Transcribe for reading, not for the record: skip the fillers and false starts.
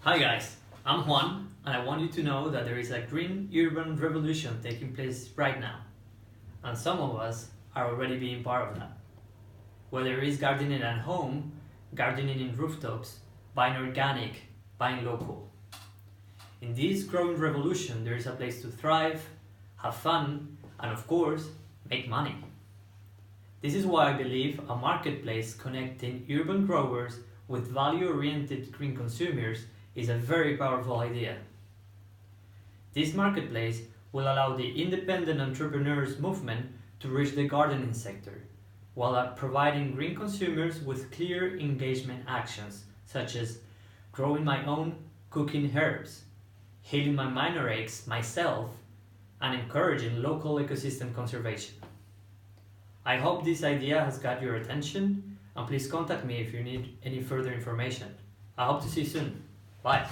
Hi guys, I'm Juan and I want you to know that there is a green urban revolution taking place right now. And some of us are already being part of that. Whether it is gardening at home, gardening in rooftops, buying organic, buying local. In this growing revolution there is a place to thrive, have fun, and of course, make money. This is why I believe a marketplace connecting urban growers with value-oriented green consumers is a very powerful idea. This marketplace will allow the independent entrepreneurs movement to reach the gardening sector, while providing green consumers with clear engagement actions such as growing my own cooking herbs, healing my minor aches myself, and encouraging local ecosystem conservation. I hope this idea has got your attention, and please contact me if you need any further information. I hope to see you soon. Bye.